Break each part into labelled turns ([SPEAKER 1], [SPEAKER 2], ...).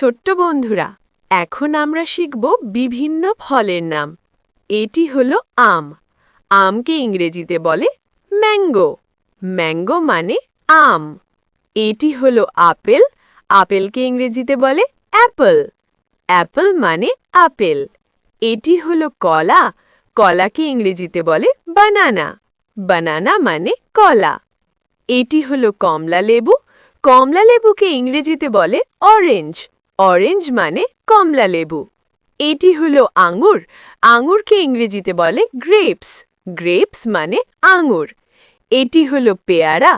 [SPEAKER 1] ছোট্ট বন্ধুরা, এখন আমরা শিখব বিভিন্ন ফলের নাম। এটি হলো আম। আমকে ইংরেজিতে বলে ম্যাঙ্গো। ম্যাঙ্গো মানে আম। এটি হলো আপেল। আপেলকে ইংরেজিতে বলে অ্যাপল। অ্যাপল মানে আপেল। এটি হলো কলা। কলাকে ইংরেজিতে বলে বানানা। বানানা মানে কলা। এটি হলো কমলা লেবু। কমলা লেবুকে ইংরেজিতে বলে অরেঞ্জ। অরেঞ্জ মানে কমলা লেবু। এটি হলো আঙুর। আঙুরকে ইংরেজিতে বলে গ্রেপস। গ্রেপস মানে আঙুর। এটি হলো পেয়ারা।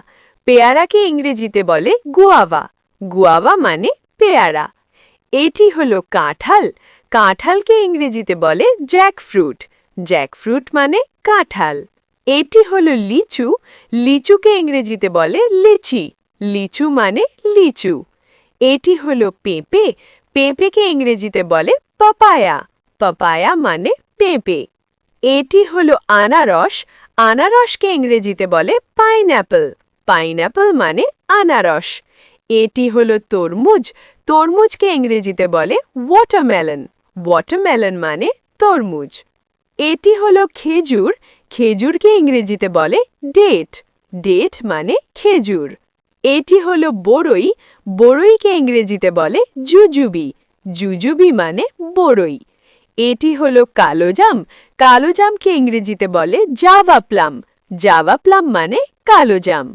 [SPEAKER 1] পেয়ারাকে ইংরেজিতে বলে গুয়াভা। গুয়াভা মানে পেয়ারা। এটি হলো কাঁঠাল। কাঁঠালকে ইংরেজিতে বলে জ্যাকফ্রুট। জ্যাকফ্রুট মানে কাঁঠাল। এটি হলো লিচু। লিচুকে ইংরেজিতে বলে লিচি। লিচু মানে লিচু। এটি হলো পেঁপে। পেঁপেকে ইংরেজিতে বলে পাপায়া। পাপায়া মানে পেঁপে। এটি হলো আনারস। আনারসকে ইংরেজিতে বলে পাইনঅ্যাপল। পাইনঅ্যাপল মানে আনারস। এটি হলো তরমুজ। তরমুজকে ইংরেজিতে বলে ওয়াটারমেলন। ওয়াটারমেলন মানে তরমুজ। এটি হলো খেজুর। খেজুরকে ইংরেজিতে বলে ডেট। ডেট মানে খেজুর। এটি হলো বড়ই। বড়ইকে ইংরেজিতে বলে জুজুবি। জুজুবি মানে বড়ই। এটি হলো কালোজাম। কালোজামকে ইংরেজিতে বলে জাভা প্লাম। জাভা প্লাম মানে কালোজাম।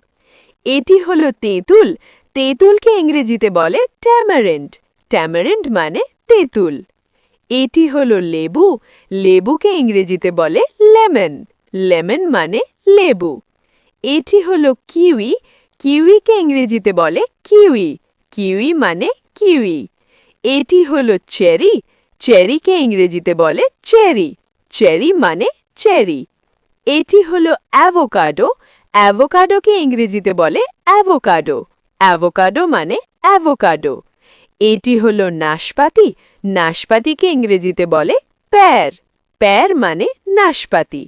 [SPEAKER 1] এটি হলো তেঁতুল। তেঁতুলকে ইংরেজিতে বলে ট্যামারিন্ড। ট্যামারিন্ড মানে তেঁতুল। এটি হলো লেবু। লেবুকে ইংরেজিতে বলে লেমন। লেমন মানে লেবু। এটি হলো কিউই। কিউইকে ইংরেজিতে বলে কিউই। কিউই মানে কিউই। এটি হলো চেরি। চেরিকে ইংরেজিতে বলে চেরি। চেরি মানে চেরি। এটি হলো অ্যাভোকাডো। অ্যাভোকাডোকে ইংরেজিতে বলে অ্যাভোকাডো। অ্যাভোকাডো মানে অ্যাভোকাডো। এটি হলো নাশপাতি। নাশপাতিকে ইংরেজিতে বলে পেয়ার। পেয়ার মানে নাশপাতি।